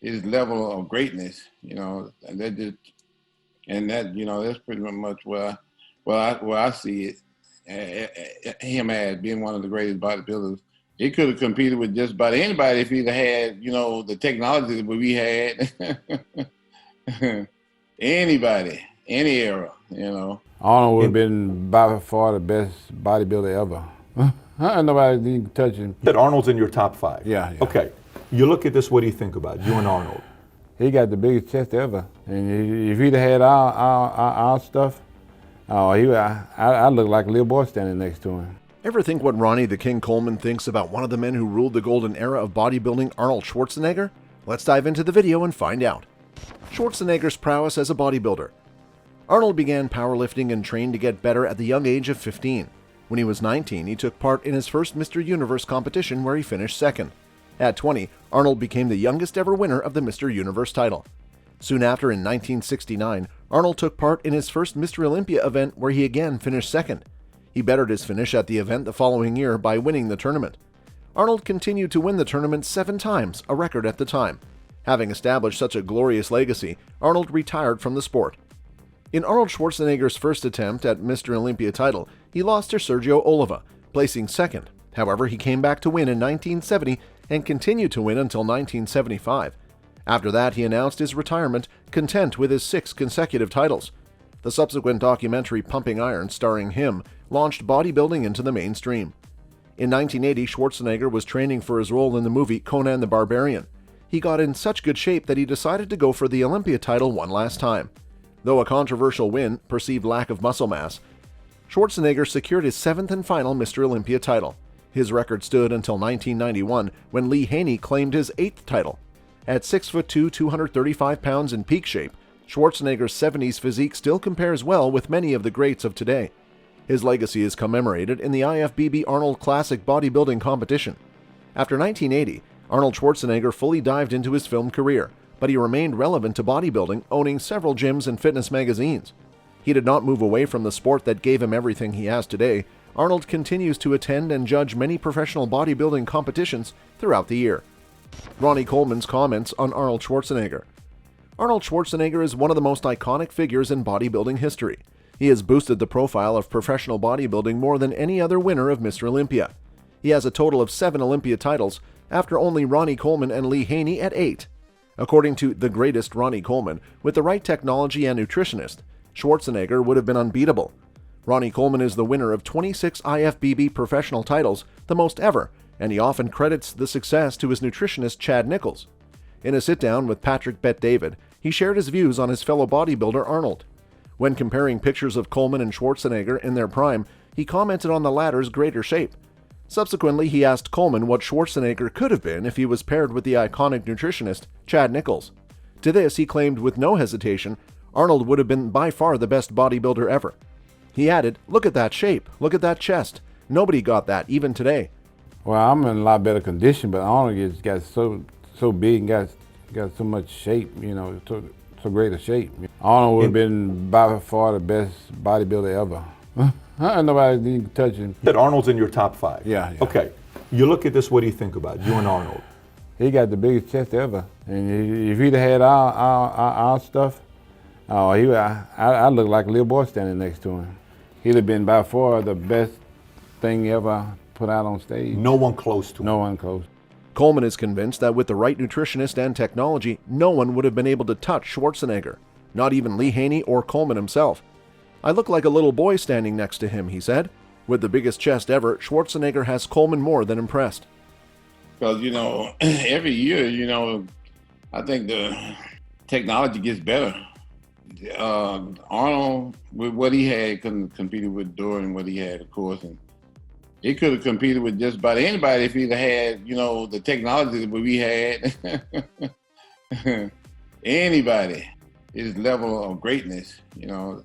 his level of greatness, and that's pretty much where I see it. Him as being one of the greatest bodybuilders. He could have competed with just about anybody if he'd had, the technology that we had. Anybody, any era. Arnold would have been by far the best bodybuilder ever. Nobody can touch him. That Arnold's in your top 5? Yeah. Okay. You look at this, what do you think about you and Arnold? He got the biggest chest ever. And if he'd have had our stuff, I look like a little boy standing next to him. Ever think what Ronnie the King Coleman thinks about one of the men who ruled the golden era of bodybuilding, Arnold Schwarzenegger? Let's dive into the video and find out. Schwarzenegger's prowess as a bodybuilder. Arnold began powerlifting and trained to get better at the young age of 15. When he was 19, he took part in his first Mr. Universe competition where he finished second. At 20, Arnold became the youngest ever winner of the Mr. Universe title. Soon after, in 1969, Arnold took part in his first Mr. Olympia event where he again finished second. He bettered his finish at the event the following year by winning the tournament. Arnold continued to win the tournament 7 times, a record at the time. Having established such a glorious legacy, Arnold retired from the sport. In Arnold Schwarzenegger's first attempt at Mr. Olympia title, he lost to Sergio Oliva, placing second. However, he came back to win in 1970 and continued to win until 1975. After that, he announced his retirement, content with his 6 consecutive titles. The subsequent documentary Pumping Iron, starring him, launched bodybuilding into the mainstream. In 1980, Schwarzenegger was training for his role in the movie Conan the Barbarian. He got in such good shape that he decided to go for the Olympia title one last time. Though a controversial win, perceived lack of muscle mass, Schwarzenegger secured his 7th and final Mr. Olympia title. His record stood until 1991, when Lee Haney claimed his 8th title. At 6'2", 235 pounds in peak shape, Schwarzenegger's 70s physique still compares well with many of the greats of today. His legacy is commemorated in the IFBB Arnold Classic bodybuilding competition. After 1980, Arnold Schwarzenegger fully dived into his film career, but he remained relevant to bodybuilding, owning several gyms and fitness magazines. He did not move away from the sport that gave him everything he has today. Arnold continues to attend and judge many professional bodybuilding competitions throughout the year. Ronnie Coleman's comments on Arnold Schwarzenegger. Arnold Schwarzenegger is one of the most iconic figures in bodybuilding history. He has boosted the profile of professional bodybuilding more than any other winner of Mr. Olympia. He has a total of 7 Olympia titles, after only Ronnie Coleman and Lee Haney at 8. According to the greatest Ronnie Coleman, with the right technology and nutritionist, Schwarzenegger would have been unbeatable. Ronnie Coleman is the winner of 26 IFBB professional titles, the most ever, and he often credits the success to his nutritionist Chad Nichols. In a sit-down with Patrick Bet-David, he shared his views on his fellow bodybuilder Arnold. When comparing pictures of Coleman and Schwarzenegger in their prime, he commented on the latter's greater shape. Subsequently, he asked Coleman what Schwarzenegger could have been if he was paired with the iconic nutritionist Chad Nichols. To this, he claimed with no hesitation, Arnold would have been by far the best bodybuilder ever. He added, "Look at that shape, look at that chest. Nobody got that, even today." Well, I'm in a lot better condition, but Arnold just got so big and got so much shape, so great a shape. Arnold would have been by far the best bodybuilder ever. Nobody can touch him. That Arnold's in your top 5? Yeah. Okay. You look at this, what do you think about you and Arnold? He got the biggest chest ever. And if he'd have had our stuff, I look like a little boy standing next to him. He'd have been by far the best thing ever put out on stage. No one close to him. No one close. Coleman is convinced that with the right nutritionist and technology, no one would have been able to touch Schwarzenegger, not even Lee Haney or Coleman himself. "I look like a little boy standing next to him," he said. With the biggest chest ever, Schwarzenegger has Coleman more than impressed. Because, every year, I think the technology gets better. Arnold, with what he had, couldn't compete with during what he had, of course. And he could have competed with just about anybody if he'd had, the technology that we had. Anybody. His level of greatness, that's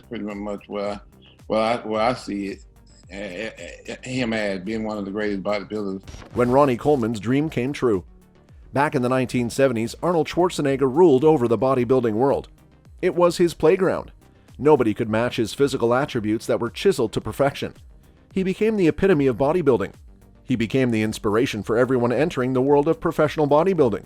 pretty much where I see it. Him as being one of the greatest bodybuilders. When Ronnie Coleman's dream came true. Back in the 1970s, Arnold Schwarzenegger ruled over the bodybuilding world. It was his playground. Nobody could match his physical attributes that were chiseled to perfection. He became the epitome of bodybuilding. He became the inspiration for everyone entering the world of professional bodybuilding.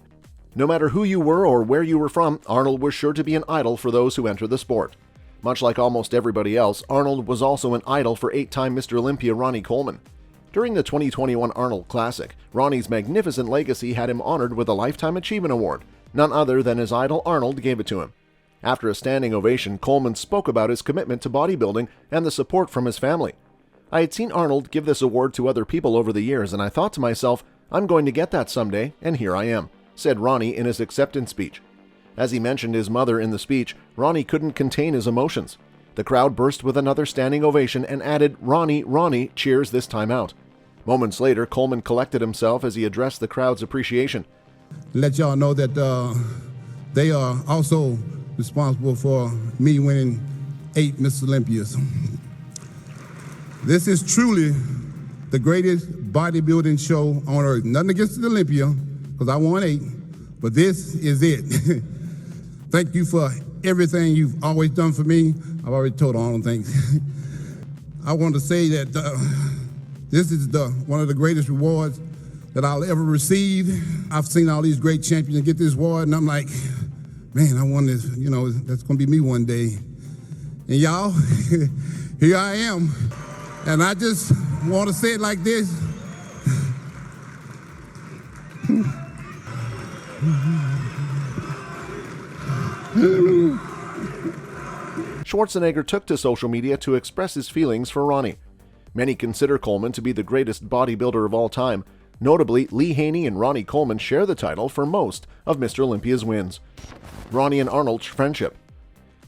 No matter who you were or where you were from, Arnold was sure to be an idol for those who enter the sport. Much like almost everybody else, Arnold was also an idol for 8-time Mr. Olympia Ronnie Coleman. During the 2021 Arnold Classic, Ronnie's magnificent legacy had him honored with a Lifetime Achievement Award. None other than his idol Arnold gave it to him. After a standing ovation, Coleman spoke about his commitment to bodybuilding and the support from his family. "I had seen Arnold give this award to other people over the years, and I thought to myself, I'm going to get that someday, and here I am," said Ronnie in his acceptance speech. As he mentioned his mother in the speech, Ronnie couldn't contain his emotions. The crowd burst with another standing ovation and added, "Ronnie, Ronnie, cheers this time out." Moments later, Coleman collected himself as he addressed the crowd's appreciation. Let y'all know that they are also responsible for me winning 8 Miss Olympias. This is truly the greatest bodybuilding show on earth. Nothing against the Olympia, because I won 8, but this is it. Thank you for everything you've always done for me. I've already told Arnold thanks. I want to say that this is one of the greatest rewards that I'll ever receive. I've seen all these great champions get this award, and I'm like, man, I won this. You know, that's going to be me one day. And y'all, here I am. And I just want to say it like this. Schwarzenegger took to social media to express his feelings for Ronnie. Many consider Coleman to be the greatest bodybuilder of all time. Notably, Lee Haney and Ronnie Coleman share the title for most of Mr. Olympia's wins. Ronnie and Arnold's friendship.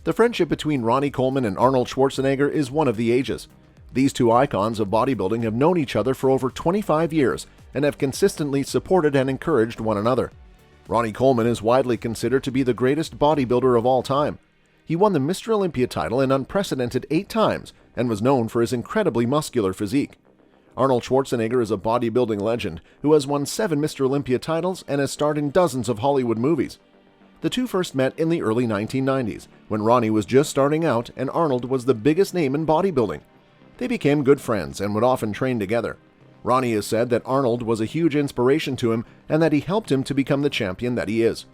The friendship between Ronnie Coleman and Arnold Schwarzenegger is one of the ages. These two icons of bodybuilding have known each other for over 25 years and have consistently supported and encouraged one another. Ronnie Coleman is widely considered to be the greatest bodybuilder of all time. He won the Mr. Olympia title an unprecedented 8 times and was known for his incredibly muscular physique. Arnold Schwarzenegger is a bodybuilding legend who has won 7 Mr. Olympia titles and has starred in dozens of Hollywood movies. The two first met in the early 1990s, when Ronnie was just starting out and Arnold was the biggest name in bodybuilding. They became good friends and would often train together. Ronnie has said that Arnold was a huge inspiration to him and that he helped him to become the champion that he is.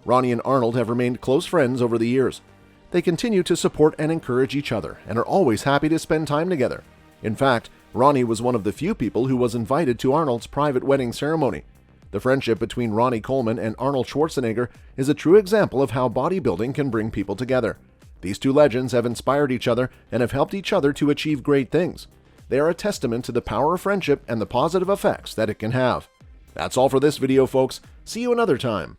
Ronnie and Arnold have remained close friends over the years. They continue to support and encourage each other and are always happy to spend time together. In fact, Ronnie was one of the few people who was invited to Arnold's private wedding ceremony. The friendship between Ronnie Coleman and Arnold Schwarzenegger is a true example of how bodybuilding can bring people together. These two legends have inspired each other and have helped each other to achieve great things. They are a testament to the power of friendship and the positive effects that it can have. That's all for this video, folks. See you another time.